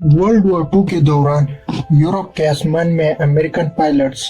World war to के दौरान Europe के आसमान में अमेरिकन पायलट्स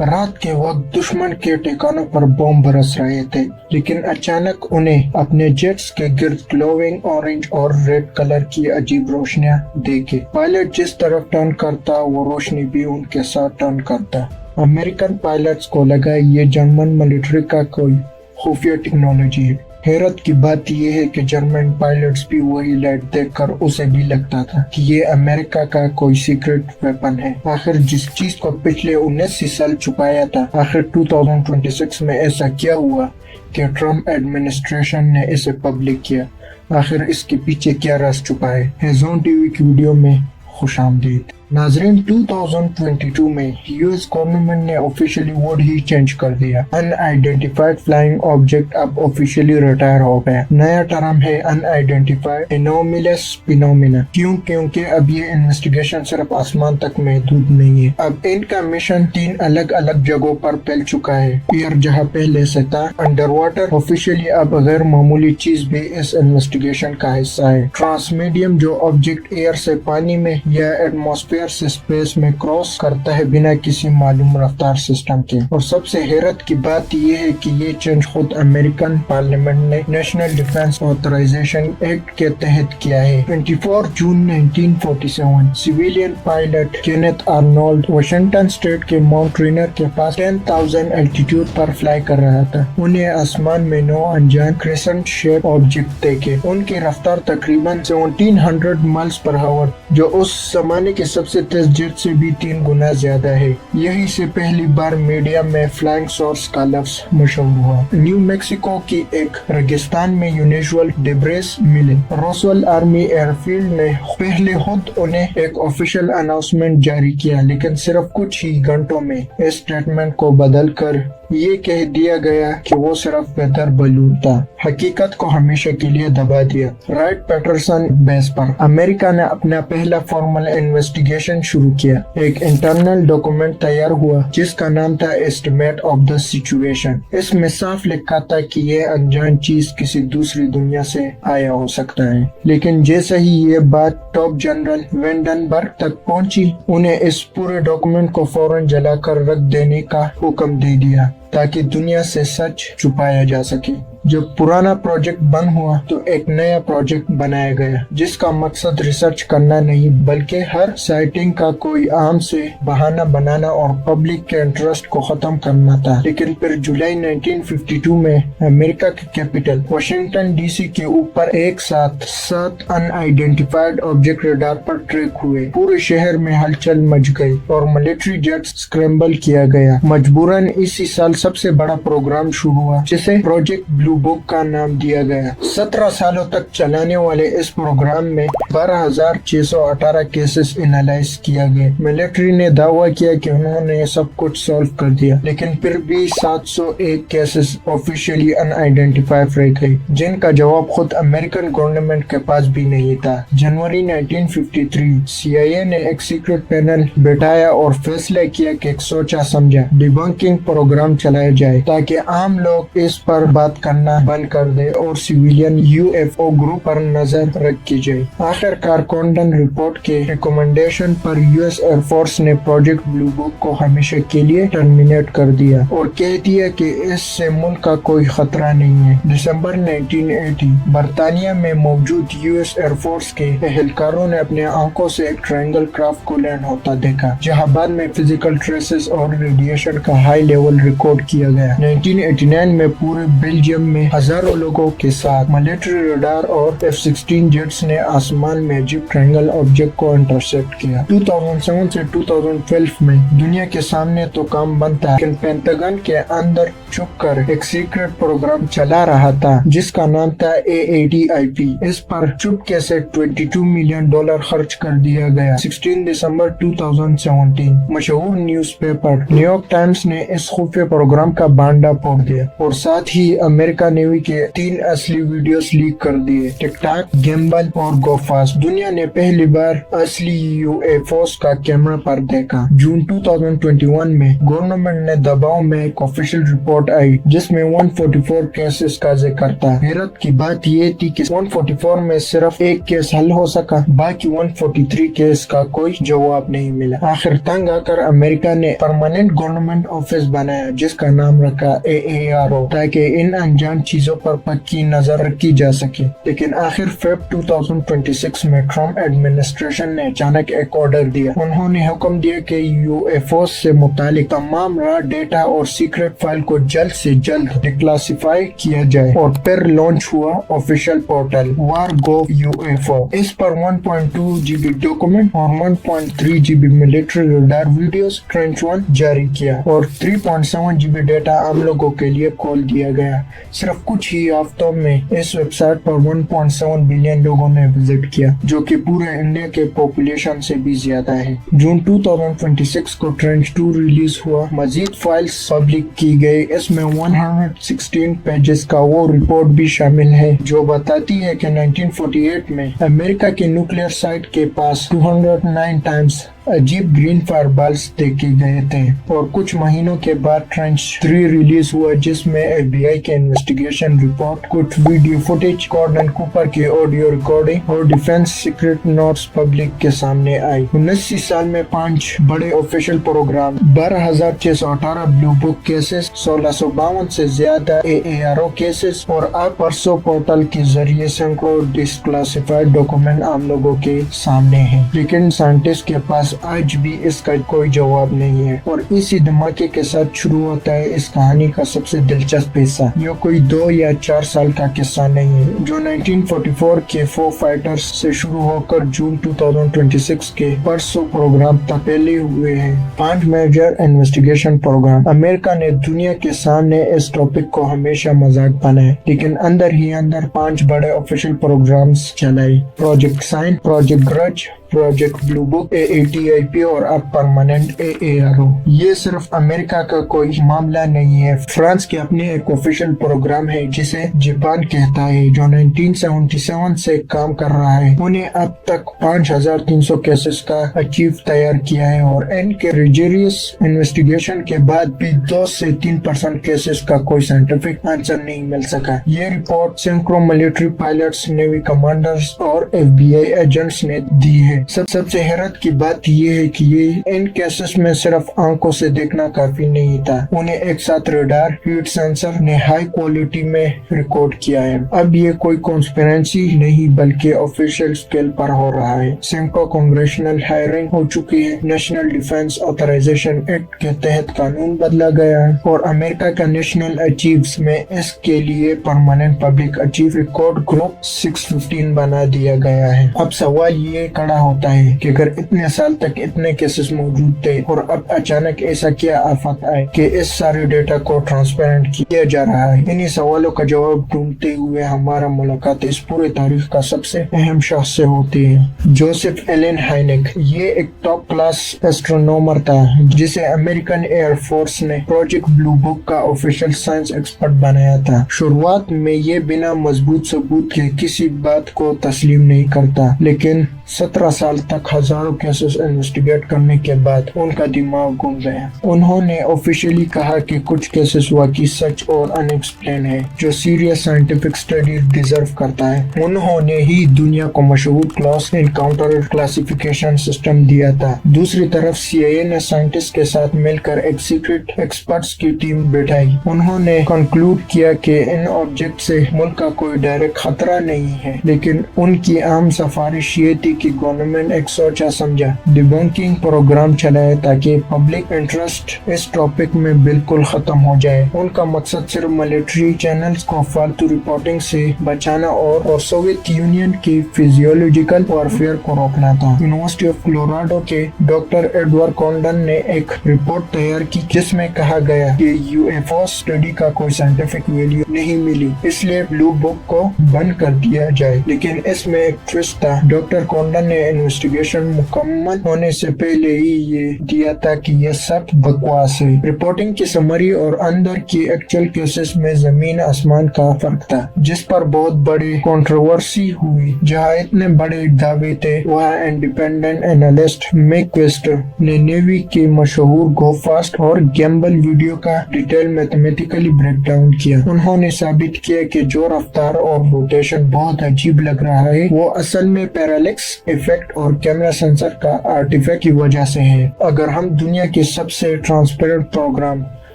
रात के वक्त दुश्मन के ठिकानों पर बम बरस रहे थे, लेकिन अचानक उन्हें अपने जेट्स के गिर्द ग्लोइंग ऑरेंज और रेड कलर की अजीब रोशनियां देखे। पायलट जिस तरफ टर्न करता वो रोशनी भी उनके साथ टर्न करता। अमेरिकन पायलट्स को लगा ये जर्मन मिलिट्री का कोई खुफिया टेक्नोलॉजी है। हैरत की बात यह है कि जर्मन पायलट्स भी वही लाइट देखकर उसे भी लगता था कि ये अमेरिका का कोई सीक्रेट वेपन है। आखिर जिस चीज को पिछले 19 साल छुपाया था, आखिर 2026 में ऐसा क्या हुआ कि ट्रम्प एडमिनिस्ट्रेशन ने इसे पब्लिक किया? आखिर इसके पीछे क्या राज छुपा है? जोन टीवी की वीडियो में खुशामदीद। नाजरीन, 2022 में यूएस गवर्नमेंट ने ऑफिशियली वर्ड ही चेंज कर दिया। अनआइडेंटिफाइड फ्लाइंग ऑब्जेक्ट अब ऑफिशियली रिटायर हो गया। नया टर्म है अनआइडेंटिफाइड एनोमलस फिनोमेना। क्यों? क्योंकि अब ये इन्वेस्टिगेशन सिर्फ आसमान तक महदूद नहीं है। अब इनका मिशन 3 अलग अलग जगहों पर फैल चुका है। एयर जहाँ पहले से था, अंडर वाटर ऑफिशियली अब गैर मामूली चीज भी इस इन्वेस्टिगेशन का हिस्सा है। ट्रांसमीडियम जो ऑब्जेक्ट एयर से पानी में या एटमॉस्फेयर से स्पेस में क्रॉस करता है बिना किसी मालूम रफ्तार सिस्टम के। और सबसे हैरत की बात यह है कि ये चेंज खुद अमेरिकन पार्लियामेंट ने नेशनल डिफेंस ऑथराइजेशन एक्ट के तहत किया है। 24 जून 1947 civilian pilot Kenneth Arnold Washington state के माउंट रेनर के पास 10,000 एल्टीट्यूड पर फ्लाई कर रहा था। उन्हें आसमान में 9 अनजान क्रेसेंट शेप ऑब्जेक्ट देखे। उनकी रफ्तार तकरीबन 1700 माइल्स पर आवर, जो उस जमाने के सबसे तेज जेट से भी 3 गुना ज्यादा है। यही से पहली बार मीडिया में फ्लाइंग सॉर्स का लफ्ज मशहूर हुआ। न्यू मैक्सिको की एक रेगिस्तान में यूनिवर्सल डिब्रेस मिले। रोसवेल आर्मी एयरफील्ड ने पहले खुद उन्हें एक ऑफिशियल अनाउंसमेंट जारी किया, लेकिन सिर्फ कुछ ही घंटों में इस स्टेटमेंट को बदलकर ये कह दिया गया कि वो सिर्फ वेदर बलून था। हकीकत को हमेशा के लिए दबा दिया। राइट पैटरसन बेस पर अमेरिका ने अपना पहला फॉर्मल इन्वेस्टिगेशन शुरू किया। एक इंटरनल डॉक्यूमेंट तैयार हुआ जिसका नाम था एस्टिमेट ऑफ द सिचुएशन। इसमें साफ लिखा था कि ये अनजान चीज किसी दूसरी दुनिया से आया हो सकता है। लेकिन जैसे ही ये बात टॉप जनरल वेंडनबर्ग तक पहुंची, उन्हें इस पूरे डॉक्यूमेंट को फौरन जलाकर रख देने का हुक्म दे दिया ताकि दुनिया से सच छुपाया जा सके। जब पुराना प्रोजेक्ट बंद हुआ तो एक नया प्रोजेक्ट बनाया गया जिसका मकसद रिसर्च करना नहीं बल्कि हर साइटिंग का कोई आम से बहाना बनाना और पब्लिक के इंटरेस्ट को खत्म करना था। लेकिन फिर जुलाई 1952 में अमेरिका के कैपिटल वाशिंगटन डीसी के ऊपर एक साथ 7 अनआइडेंटिफाइड ऑब्जेक्ट रडार पर ट्रैक हुए। पूरे शहर में हलचल मच गई और मिलिट्री जेट स्क्रैम्बल किया गया। मजबूरन इसी साल सबसे बड़ा प्रोग्राम शुरू हुआ जिसे प्रोजेक्ट ब्लू बुक का नाम दिया गया। 17 सालों तक चलाने वाले इस प्रोग्राम में 12,618 केसेस एनालाइज किया गए। मिलिट्री ने दावा किया कि उन्होंने सब कुछ सॉल्व कर दिया, लेकिन फिर भी 701 केसेस ऑफिशियली अनआइडेंटिफाइड रह गए जिनका जवाब खुद अमेरिकन गवर्नमेंट के पास भी नहीं था। जनवरी 1953 CIA ने एक सीक्रेट पैनल बैठाया और फैसला किया कि एक सोचा समझा डिबंकिंग प्रोग्राम चलाया जाए ताकि आम लोग इस पर बात करना बंद कर दे और सिविलियन UFO ग्रुप पर नजर रखी जाए। आखिरकार कॉन्डन रिपोर्ट के रिकमेंडेशन पर US एयरफोर्स ने प्रोजेक्ट ब्लू बुक को हमेशा के लिए टर्मिनेट कर दिया और कह दिया कि इससे मुल्क का कोई खतरा नहीं है। दिसंबर 1980 बर्तानिया में मौजूद US एयरफोर्स के एहलकारों ने अपने आंखों से एक ट्रायंगल क्राफ्ट को लैंड होता देखा, जहां बाद में फिजिकल ट्रेसेस और रेडिएशन का हाई लेवल रिकॉर्ड किया गया। 1989 में पूरे बेल्जियम में हजारों लोगों के साथ मिलिट्री रडार और F-16 जेट्स ने आसमान में अजीब ट्रायंगल ऑब्जेक्ट को इंटरसेप्ट किया। 2007 से 2012 में दुनिया के सामने तो काम बंद था, लेकिन पेंटागन के अंदर छुपकर एक सीक्रेट प्रोग्राम चला रहा था जिसका नाम था AATIP। इस पर चुपके से $22 मिलियन खर्च कर दिया गया। 16 दिसंबर 2017 मशहूर न्यूज़पेपर न्यूयॉर्क टाइम्स ने इस खुफिया प्रोग्राम का बांडा फोड़ दिया और साथ ही अमेरिका अमेरिका नेवी के 3 असली वीडियोस लीक कर दिए। टिकटॉक, गिम्बल और गोफास्ट। दुनिया ने पहली बार असली यूएफओस का कैमरा पर देखा। जून 2021 में गवर्नमेंट ने दबाव में एक ऑफिशियल रिपोर्ट आई जिसमें 144 केसेस का जिक्र था। हैरत की बात ये थी कि 144 में सिर्फ एक केस हल हो सका, बाकी 143 केस का कोई जवाब नहीं मिला। आखिर तंग आकर अमेरिका ने परमानेंट गवर्नमेंट ऑफिस बनाया जिसका नाम रखा AARO, ताकि इन अनजान चीजों पर पक्की नजर रखी जा सके। लेकिन आखिर फेब 2026 में ट्रम्प एडमिनिस्ट्रेशन ने अचानक एक ऑर्डर दिया। उन्होंने हुक्म दिया कि यूएफओस से मुतालिक तमाम रॉ डेटा और सीक्रेट फाइल को जल्द से जल्द डिक्लासिफाई किया जाए और फिर लॉन्च हुआ ऑफिशियल पोर्टल वारगोव UFO। इस पर 1.2 GB डॉक्यूमेंट और 1.3 GB military radar videos trench 1 जारी किया और 3.7 GB डेटा आम लोगों के लिए खोल दिया गया। सिर्फ कुछ ही हफ्तों में इस वेबसाइट पर 1.7 बिलियन लोगों ने विजिट किया, जो कि पूरे इंडिया के पॉपुलेशन से भी ज्यादा है। जून 2026 को ट्रेंच 2 रिलीज हुआ। मजीद फाइल्स पब्लिक की गई। इसमें 116 पेजेस का वो रिपोर्ट भी शामिल है जो बताती है कि 1948 में अमेरिका के न्यूक्लियर साइट के पास 209 टाइम्स अजीब ग्रीन फायर बाल्स देखे गए थे। और कुछ महीनों के बाद ट्रेंच 3 रिलीज हुआ जिसमें FBI के इन्वेस्टिगेशन रिपोर्ट, कुछ वीडियो फुटेज, गॉर्डन कूपर की ऑडियो रिकॉर्डिंग और डिफेंस सीक्रेट नोट्स पब्लिक के सामने आई। 19 साल में 5 बड़े official programme, 12,618 blue book cases, 1652 से ज्यादा AARO केसेस और अब परसों पोर्टल के जरिए सैकड़ों डिस्क्लासिफाइड डॉक्यूमेंट आम लोगों के सामने हैं। लेकिन साइंटिस्ट के पास आज भी इसका कोई जवाब नहीं है। और इसी धमाके के साथ शुरू होता है इस कहानी का सबसे दिलचस्प हिस्सा। यह कोई 2 या 4 साल का किस्सा नहीं है जो 1944 के 4 फाइटर्स से शुरू होकर जून 2026 के परसों प्रोग्राम तक फैले हुए हैं। 5 मेजर इन्वेस्टिगेशन प्रोग्राम। अमेरिका ने दुनिया के सामने इस टॉपिक को हमेशा मजाक बनाया, लेकिन अंदर ही अंदर 5 बड़े ऑफिशियल प्रोग्राम्स चलाए। Project sign, project grudge, project blue book, AATIP और अब परमानेंट AARO। ये सिर्फ अमेरिका का कोई मामला नहीं है। फ्रांस के अपने एक ऑफिशियल प्रोग्राम है जिसे जापान कहता है, जो 1977 से काम कर रहा है। उन्हें अब तक 5,300 केसेस का अचीव तैयार किया है और इनके रिजरियस इन्वेस्टिगेशन के बाद भी 2 से 3% केसेस का कोई साइंटिफिक आंसर नहीं मिल सका। ये रिपोर्ट सैकड़ों मिलिट्री पायलट्स, नेवी कमांडर्स और FBI एजेंट्स ने दी है। सबसे हैरत की बात ये है कि ये इन केसेस में सिर्फ आंखों से देखना काफी नहीं था, उन्हें एक साथ रडार, हीट सेंसर ने हाई क्वालिटी में रिकॉर्ड किया है। अब ये कोई कॉन्स्पिरेंसी नहीं बल्कि ऑफिशियल स्केल पर हो रहा है। सैकड़ों कांग्रेशनल हायरिंग हो चुकी है। नेशनल डिफेंस ऑथराइजेशन एक्ट के तहत कानून बदला गया है और अमेरिका का नेशनल अचीव्स में इसके लिए permanent public achieve record group 615 बना दिया गया है। अब सवाल ये खड़ा होता है कि अगर इतने साल तक इतने केसेस मौजूद थे और अब अचानक ऐसा क्या आफत आए कि इस सारे डेटा को ट्रांसपेरेंट किया जा रहा है। इन्हीं सवालों का जवाब ढूंढते हुए हमारा मुलाकात इस पूरे तारीख का सबसे अहम शख्स से होती है। Joseph Allen Hynek. ये एक टॉप क्लास एस्ट्रोनॉमर था जिसे अमेरिकन एयर फोर्स ने प्रोजेक्ट ब्लू बुक का ऑफिशियल साइंस एक्सपर्ट बनाया था। शुरुआत में ये बिना मजबूत सबूत के किसी बात को तस्लीम नहीं करता, लेकिन 17 साल तक हजारों केसेस इन्वेस्टिगेट करने के बाद उनका दिमाग घूम गया। उन्होंने ऑफिशियली कहा कि कुछ केसेस वाकई सच और अनएक्सप्लेन है जो सीरियस साइंटिफिक स्टडी डिजर्व करता है। उन्होंने ही दुनिया को मशहूर क्लोज एनकाउंटर क्लासिफिकेशन सिस्टम दिया था। दूसरी तरफ CIA ने साइंटिस्ट के साथ मिलकर एक सीक्रेट एक्सपर्ट्स की टीम बैठाई। उन्होंने कंक्लूड किया कि इन ऑब्जेक्ट से मुल्क का कोई डायरेक्ट खतरा नहीं है, लेकिन उनकी आम सिफारिश ये थी कि गवर्नमेंट एक सोचा समझा डिबंकिंग प्रोग्राम चलाए ताकि पब्लिक इंटरेस्ट इस टॉपिक में बिल्कुल खत्म हो जाए। उनका मकसद सिर्फ मिलिट्री चैनल्स को फालतू रिपोर्टिंग से बचाना और सोवियत यूनियन की फिजियोलॉजिकल वॉरफेयर को रोकना था। यूनिवर्सिटी ऑफ कोलोराडो के डॉक्टर एडवर्ड कॉन्डन ने एक रिपोर्ट तैयार की जिसमें कहा गया कि UFO स्टडी का कोई साइंटिफिक वैल्यू नहीं मिली, इसलिए ब्लू बुक को बंद कर दिया जाए। लेकिन इसमें एक ट्विस्ट था। डॉक्टर لانڈا نے انویسٹیگیشن مکمل ہونے سے پہلے ہی یہ دیا تھا کہ یہ سب بکواس ہے۔ رپورٹنگ کی سمری اور اندر کی ایکچوئل کیسز میں زمین آسمان کا فرق تھا، جس پر بہت بڑی کنٹروورسی ہوئی۔ جہاں اتنے بڑے دعوے تھے، وہاں انڈیپینڈنٹ اینالسٹ میک ویسٹر نے نیوی کے مشہور گو فاسٹ اور گیمبل ویڈیو کا ڈیٹیل میتھمیٹیکلی بریک ڈاؤن کیا۔ انہوں نے ثابت کیا کہ جو رفتار اور روٹیشن بہت عجیب لگ رہا ہے، وہ اصل میں پیرالیکس ایفیکٹ اور کیمرا سینسر کا آرٹیفیکٹ کی وجہ سے ہے۔ اگر ہم دنیا کے سب سے ٹرانسپیرنٹ پروگرام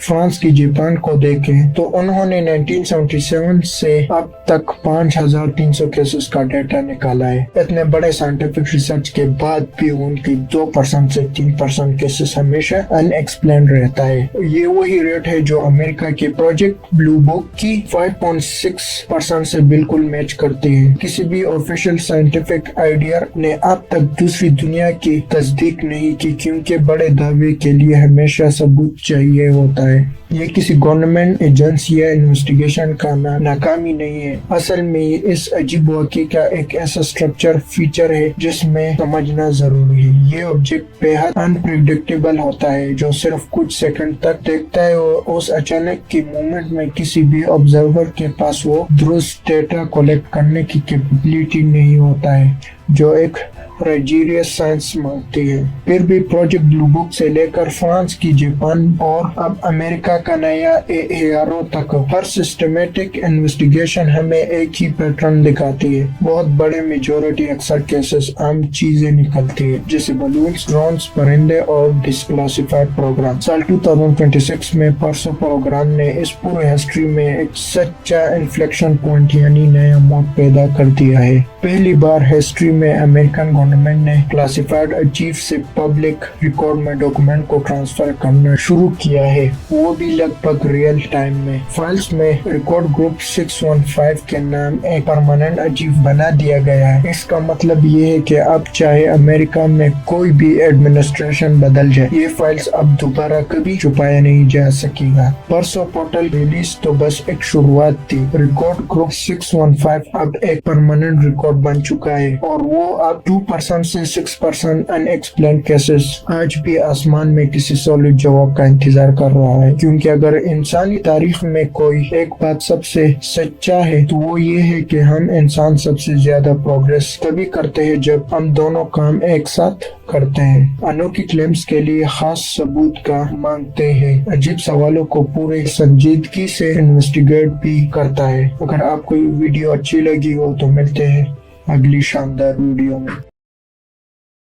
فرانس کی جاپان کو دیکھیں تو انہوں نے 1977 سے اب تک 5300 کیسز کا ڈیٹا نکالا ہے۔ اتنے بڑے سائنٹیفک ریسرچ کے بعد بھی ان کی 2% سے 3% کیسز ہمیشہ ان ایکسپلینڈ رہتا ہے۔ یہ وہی ریٹ ہے جو امریکہ کے پروجیکٹ بلو بک کی 5.6% سے بالکل میچ کرتی ہے۔ کسی بھی آفیشیل سائنٹیفک آئیڈیا نے اب تک دوسری دنیا کی تصدیق نہیں کی، کیونکہ بڑے دعوے کے لیے ہمیشہ ثبوت چاہیے ہوتا ہے۔ یہ کسی گورنمنٹ ایجنسی یا انویسٹیگیشن کا ناکامی نہیں ہے، اصل میں یہ اس عجیب واقعے کا ایک ایسا اسٹرکچر فیچر ہے جس میں سمجھنا ضروری ہے۔ یہ آبجیکٹ بےحد انپریڈکٹیبل ہوتا ہے، جو صرف کچھ سیکنڈ تک دیکھتا ہے اور اس اچانک کی مومنٹ میں کسی بھی آبزرور کے پاس وہ درست ڈیٹا کلیکٹ کرنے کی کیپیبلٹی نہیں ہوتا ہے جو ایک ریجیریس سائنس مانگتی ہے۔ پھر بھی پروجیکٹ بلو بک سے لے کر فرانس کی جاپان اور اب امریکہ کا نیا AARO تک ہر سسٹمیٹک انویسٹیگیشن ہمیں ایک ہی پیٹرن دکھاتی ہے۔ بہت بڑے میجورٹی اکثر کیسز عام چیزیں نکلتی ہے، جیسے بلونز، ڈرونز، پرندے اور ڈسکلاسیفائڈ پروگرام۔ سال 2026 میں پرسو پروگرام نے اس پورے ہسٹری میں ایک سچا انفلیکشن پوائنٹ یعنی نیا موڈ پیدا کر دیا ہے۔ پہلی بار ہسٹری میں امریکن گورنمنٹ نے کلاسیفائڈ ارچیو سے پبلک ریکارڈ میں ڈاکومنٹ کو ٹرانسفر کرنا شروع کیا ہے، وہ بھی لگ بھگ ریئل ٹائم میں۔ فائلز میں ریکارڈ گروپ 615 کے نام ایک پرماننٹ ارچیو بنا دیا گیا ہے۔ اس کا مطلب یہ ہے کہ اب چاہے امریکہ میں کوئی بھی ایڈمنسٹریشن بدل جائے، یہ فائلز اب دوبارہ کبھی چھپایا نہیں جا سکے گا۔ پرسو پورٹل ریلیز تو بس ایک شروعات تھی۔ ریکارڈ گروپ 615 اب ایک پرماننٹ ریکارڈ بن چکا ہے، اور وہ اب 2% سے 6% ان ایکسپلینڈ کیسز آج بھی آسمان میں کسی سالڈ جواب کا انتظار کر رہا ہے۔ کیونکہ اگر انسانی تاریخ میں کوئی ایک بات سب سے سچا ہے تو وہ یہ ہے کہ ہم انسان سب سے زیادہ پروگریس تبھی کرتے ہیں جب ہم دونوں کام ایک ساتھ کرتے ہیں۔ انوکھی کلیمز کے لیے خاص ثبوت کا مانگتے ہیں، عجیب سوالوں کو پورے سنجیدگی سے انویسٹیگیٹ بھی کرتا ہے۔ اگر آپ کو ویڈیو اچھی لگی ہو تو ملتے ہیں اگلی شاندار ویڈیو میں۔